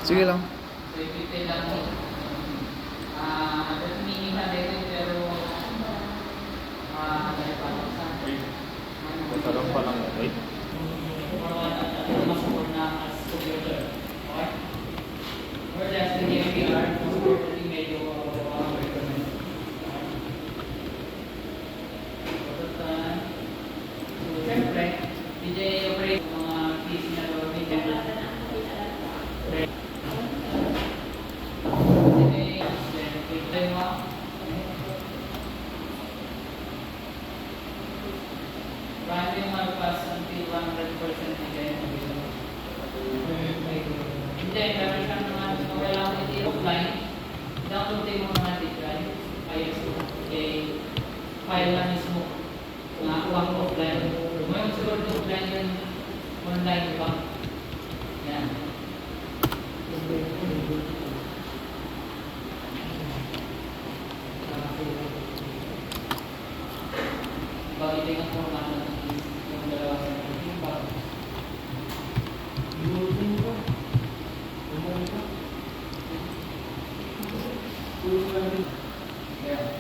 Sige lang. So, ipipil lang mo. At minimum dito, pero may palusan. Masarap pa lang. Wait. Masukor na as computer. Okay? Or less than APR, masukor na medyo recommend. So, syempre, DJ operate mga PC na doon. Primary magpass until 100% again. Hindi, meron siyang mga gusto kailangan hindi offline. Download din mo mga drive. ISO. File na mismo. Nakakuha ko offline. Ngayon siguro offline yun online ba? Yan. Balitin ang format ng yung dalawa sa iba. Iusin ko. Umuwi ko. Yeah.